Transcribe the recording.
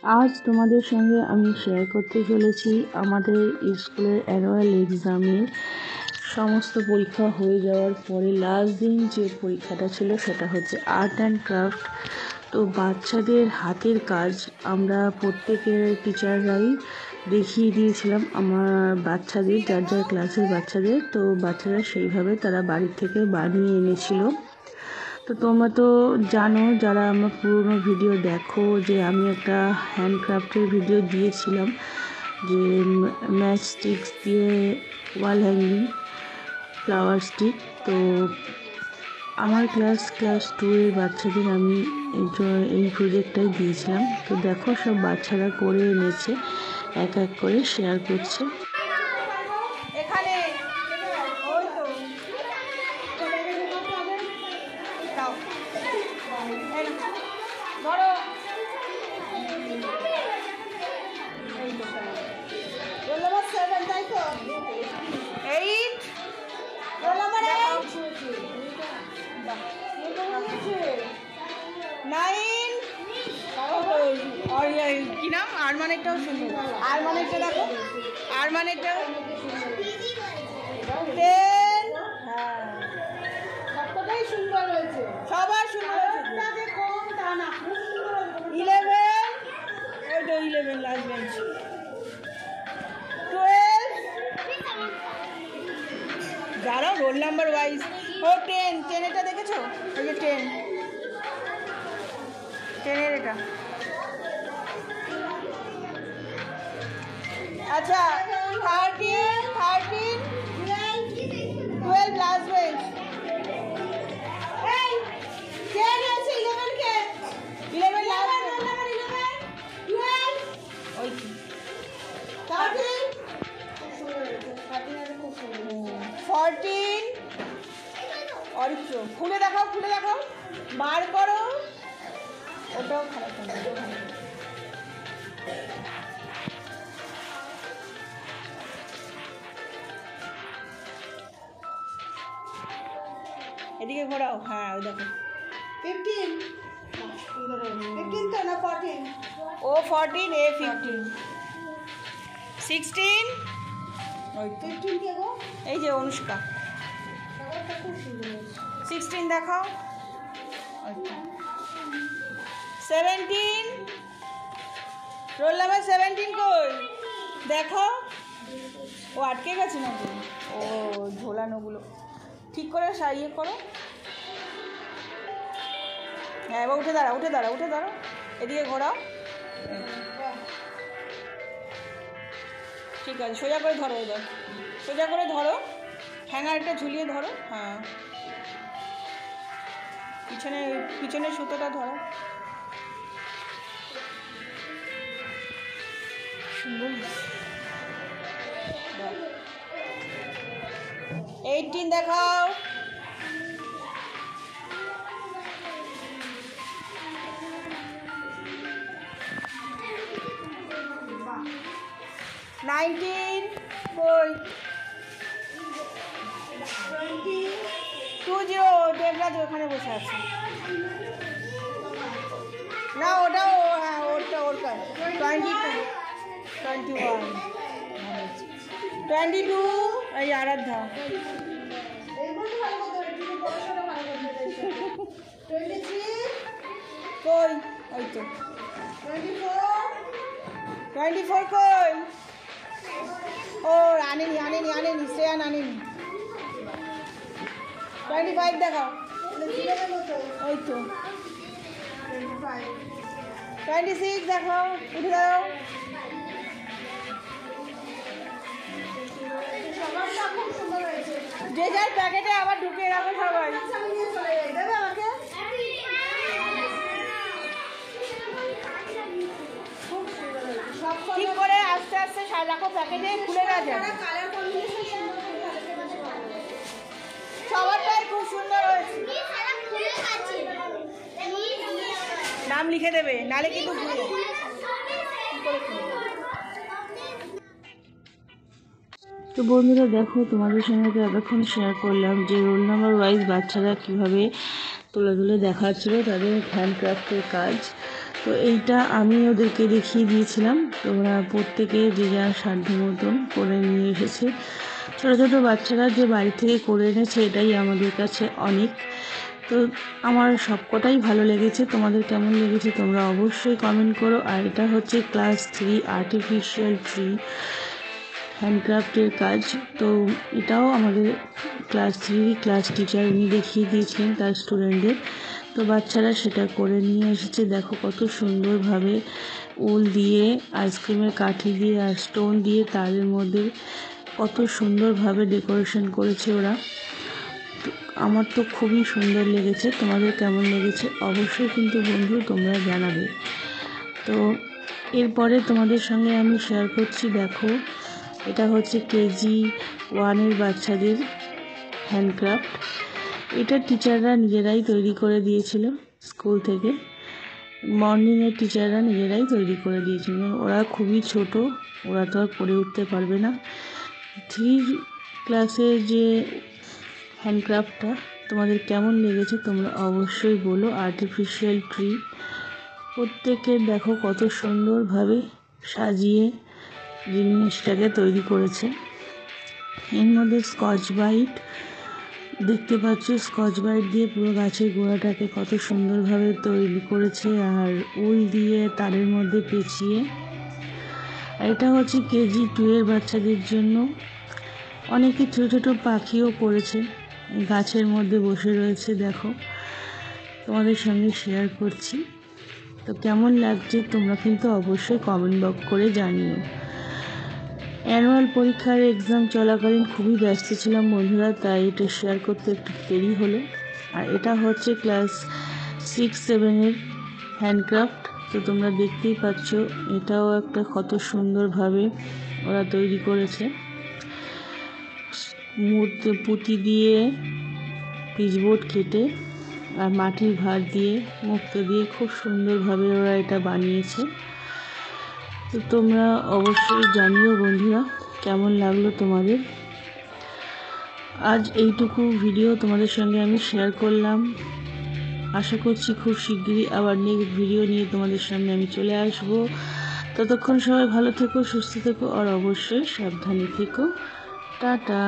আজ তোমাদের সঙ্গে আমি শেয়ার করতে চলেছি আমাদের স্কুলের অ্যানুয়াল এক্সামের সমস্ত পরীক্ষা হয়ে যাওয়ার পরে লাস্ট দিন যে পরীক্ষাটা ছিল সেটা হচ্ছে আর্ট অ্যান্ড ক্রাফট। তো বাচ্চাদের হাতের কাজ আমরা প্রত্যেকের টিচাররাই দেখিয়ে দিয়েছিলাম আমার বাচ্চাদের, যার যার ক্লাসের বাচ্চাদের। তো বাচ্চারা সেইভাবে তারা বাড়ির থেকে বানিয়ে এনেছিল। তো তোমরা তো জানো, যারা আমার পুরনো ভিডিও দেখো, যে আমি একটা হ্যান্ডক্রাফটের ভিডিও দিয়েছিলাম, যে ম্যাচ স্টিক্স দিয়ে ওয়াল হ্যাঙ্গিং ফ্লাওয়ার স্টিক। তো আমার ক্লাস 2 এর বাচ্চাদের আমি এই প্রজেক্টটাই দিয়েছিলাম। তো দেখো সব বাচ্চারা করে এনেছে, এক এক করে শেয়ার করছে। কি নাম আরমানেরটাও সুন্দর, আরমানেরটা দেখো, আরমানেরটাও 10। হ্যাঁ, সবটাই সুন্দর হয়েছে, সবার সুন্দর হয়েছে। 11, এই তো 11 লাস্ট বেঞ্চ। 12 যারা রোল নাম্বার ওয়াইজ। ও 10 এটা দেখেছো, ওই যে 10 এর এটা। আচ্ছা 13, 12 লাস্ট বেঞ্চ। এই 10 আছে, 11 কে 11 লাস্ট বেঞ্চ, 12 ওই 13 14 অরিত্র। খুলে দেখাও, খুলে দেখাও, বার করো। ওটাও খারাপ হবে। এদিকে ঘোরাও। হ্যাঁ ওই দেখো 15 তো না 14, ও 14 এ 15, 16 ওই 15 কে গো, এই যে অনুষ্কা। 16 দেখাও, 17 রোল নাম্বার 17 কই দেখো। ও আটকে গেছে নাকি? ও ঝোলানোগুলো ঠিক করে সারিয়ে করো। হ্যাঁ এবার উঠে দাঁড়া, উঠে দাঁড়া, উঠে দাঁড়া, এদিকে ঘোরাও। ঠিক আছে, সোজা করে ধরো, এবার সোজা করে ধরো, হ্যাঙ্গারটা ঝুলিয়ে ধরো। হ্যাঁ পিছনে সুতোটা ধরো। সুন্দর 18 দেখাও। 19 কই 20 দেবরাজ ওখানে বসে আছে না, ওটাও হ্যাঁ ওরটা 21 22 এই আরাধ্যা। 23 কই ওই তো 24 কই, ও আনেনি শ্রেয়ান আনেনি। 25 দেখাও, ওই তো 26 দেখাও, উঠে দাও। যে যার প্যাকেটে আবার ঢুকিয়ে রাখো সবাই। ঠিক করে আস্তে আস্তে রাখো প্যাকেটে, খুলে না যায়। সবারটাই খুব সুন্দর হয়েছে। নাম লিখে দেবে, নালে কিন্তু ভুলো। তো বন্ধুরা দেখো, তোমাদের সঙ্গে তো এতক্ষণ শেয়ার করলাম যে রোল নাম্বার ওয়াইজ বাচ্চারা কীভাবে তুলে তুলে দেখাচ্ছিল তাদের হ্যান্ডক্রাফটের কাজ। তো এইটা আমি ওদেরকে দেখিয়ে দিয়েছিলাম, তো ওরা প্রত্যেকে যে যার সাধ্য মতন করে নিয়ে এসেছে। ছোটো ছোটো বাচ্চারা যে বাড়ি থেকে করে এনেছে এটাই আমাদের কাছে অনেক। তো আমার সবকটাই ভালো লেগেছে, তোমাদের কেমন লেগেছে তোমরা অবশ্যই কমেন্ট করো। আর এটা হচ্ছে ক্লাস 3 আর্টিফিশিয়াল ট্রি হ্যান্ডক্রাফটের কাজ। তো এটাও আমাদের ক্লাস 3 ক্লাস টিচার উনি দেখিয়ে দিয়েছিলেন তার স্টুডেন্টদের। তো বাচ্চারা সেটা করে নিয়ে এসেছে। দেখো কত সুন্দরভাবে উল দিয়ে, আইসক্রিমের কাঠি দিয়ে আর স্টোন দিয়ে তারের মধ্যে কত সুন্দরভাবে ডেকোরেশন করেছে ওরা। আমার তো খুবই সুন্দর লেগেছে, তোমাদের কেমন লেগেছে অবশ্যই কিন্তু বন্ধু তোমরা জানাবে। তো এরপরে তোমাদের সঙ্গে আমি শেয়ার করছি, দেখো এটা হচ্ছে কেজি 1-এর বাচ্চাদের হ্যান্ডক্রাফট। এটা টিচাররা নিজেরাই তৈরি করে দিয়েছিল স্কুল থেকে, মর্নিংয়ের টিচাররা নিজেরাই তৈরি করে দিয়েছিল। ওরা খুবই ছোট, ওরা তো আর পড়ে উঠতে পারবে না। 3 ক্লাসের যে হ্যান্ডক্রাফটটা তোমাদের কেমন লেগেছে তোমরা অবশ্যই বলো। আর্টিফিশিয়াল ট্রি প্রত্যেকের দেখো কত সুন্দরভাবে সাজিয়ে জিনিসটাকে তৈরি করেছে। এর মধ্যে স্কচ ব্রাইট দেখতে পাচ্ছ, স্কচ ব্রাইট দিয়ে পুরো গাছের গোড়াটাকে কত সুন্দরভাবে তৈরি করেছে, আর উল দিয়ে তারের মধ্যে পেঁচিয়ে। আর এটা হচ্ছে কেজি 2-এর বাচ্চাদের জন্য। অনেকে ছোটো ছোটো পাখিও করেছে, গাছের মধ্যে বসে রয়েছে। দেখো তোমাদের সঙ্গে শেয়ার করছি। তো কেমন লাগছে তোমরা কিন্তু অবশ্যই কমেন্ট বক্স করে জানিও। অ্যানুয়াল পরীক্ষার এক্সাম চলাকালীন খুবই ব্যস্ত ছিলাম বন্ধুরা, তাই এটা শেয়ার করতে একটু দেরি হলো। আর এটা হচ্ছে ক্লাস 6-7-এর হ্যান্ডক্রাফট। তো তোমরা দেখতেই পাচ্ছ এটাও একটা কত সুন্দরভাবে ওরা তৈরি করেছে। মূর্তি পুঁতি দিয়ে, পিচবোর্ড কেটে আর মাটির ভার দিয়ে, মুক্ত দিয়ে খুব সুন্দরভাবে ওরা এটা বানিয়েছে। তো তোমরা অবশ্যই জানিও বন্ধুরা কেমন লাগলো তোমাদের। আজ এইটুকু ভিডিও তোমাদের সঙ্গে আমি শেয়ার করলাম। আশা করছি খুব শিগগিরই আবার নেক্সট ভিডিও নিয়ে তোমাদের সামনে আমি চলে আসব। ততক্ষণ সবাই ভালো থেকো, সুস্থ থেকো আর অবশ্যই সাবধানে থেকো। টাটা।